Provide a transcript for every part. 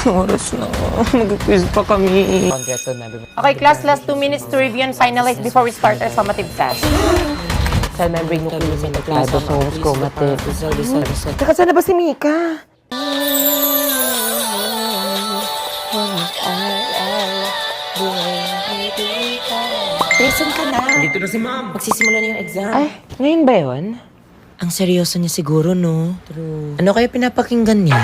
Oras na. Mag-quiz pa kami. Okay, class, last 2 minutes to review and finalize before we start our summative test. Saan membrane nucleus and ribosomes, chromatids. Teka, saan na ba si Mika? Listen ka na. Dito na si Ma'am. Magsisimula na yung exam. Ay, ngayon ba yun? Ang seryoso niya siguro, no? True. Ano kaya pinapakinggan niya?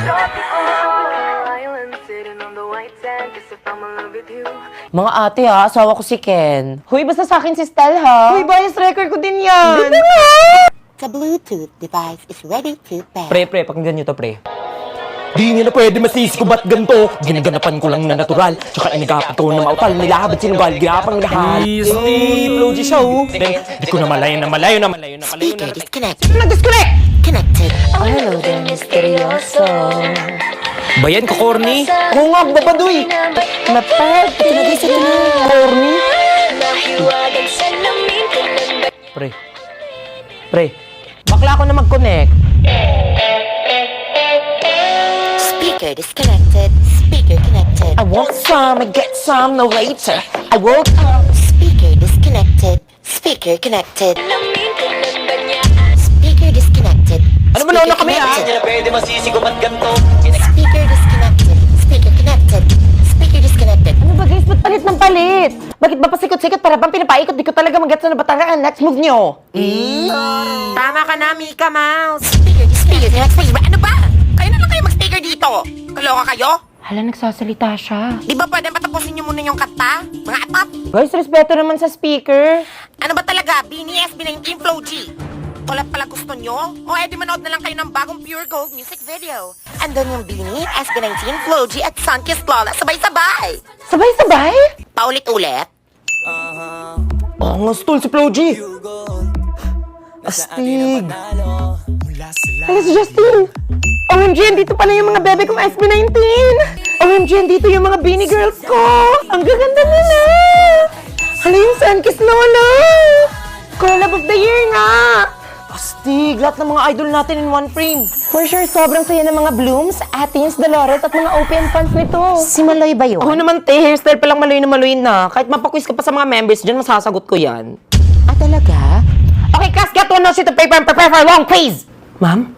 Mga ate ha, asawa ko si Ken. Huy, basta sa akin si Stel ha. Huy, bias record ko din yan. The Bluetooth device is ready to pair. Pre, pakinggan nyo to, pre. Di nyo na pwede masisi ko ba't ganito? Ginaganapan ko lang na natural. Tsaka inagapan ko na mautal. Nilahabad sinugal, gapang lahat. Flow G Show. Di ko na malayo na malayo na malayo na malayo Speaker na. disconnected. Nag-disconnect! Connected. Oh, hello there, misteryoso. Bayan ko, corny. Oo nga, babadoy. Mapag, ito na guys, ito na. Corny. Pre, bakla ako na mag-connect. Speaker disconnected. Speaker connected. I want some, I get some, no later. I woke Speaker disconnected. Speaker connected. Speaker disconnected. Ano ba nauna kami ah? Di nyo na pwede masisi ko ba't ganito? Speaker disconnected. Speaker connected. Speaker disconnected. Ano ba guys, ba't palit ng palit? Bakit ba pasikot-sikot para bang pinapaikot? Di ko talaga mag-gets na batangan. Next move nyo. Tama ka na, Mika Mouse. Speaker disconnected. Ano ba? Kayo na lang kayo mag-speaker dito. Kaloka kayo? Hala, nagsasalita siya. Di ba pwede patapusin niyo muna yung kanta? Mga atap? Guys, respeto naman sa speaker. Ano ba talaga? BNS, B19 Flow G. Tulad pala gusto nyo? O edi manood na lang kayo ng bagong Pure Gold music video. Andun yung Beanie, SB19, Flow G at Sunkissed Lola. Sabay-sabay. Sabay-sabay? Paulit-ulit. Oo nga, stol si Flo G. Astig. Hala si Justin. OMG, andito pala yung mga bebe kong SB19. OMG, andito yung mga Beanie Girls ko. Ang gaganda nila. Hala yung Sunkissed Lola. Collab of the year nga. Astig, lahat ng mga idol natin in one frame. For sure, sobrang saya ng mga Blooms, Atins, Dolores at mga open fans nito. Si Maloy ba yun? Ako naman, te, hairstyle pa lang maluin na. Kahit mapaquiz ka pa sa mga members dyan, masasagot ko yan. Ah, talaga? Okay, class, get one sheet of paper and prepare for a long quiz! Ma'am?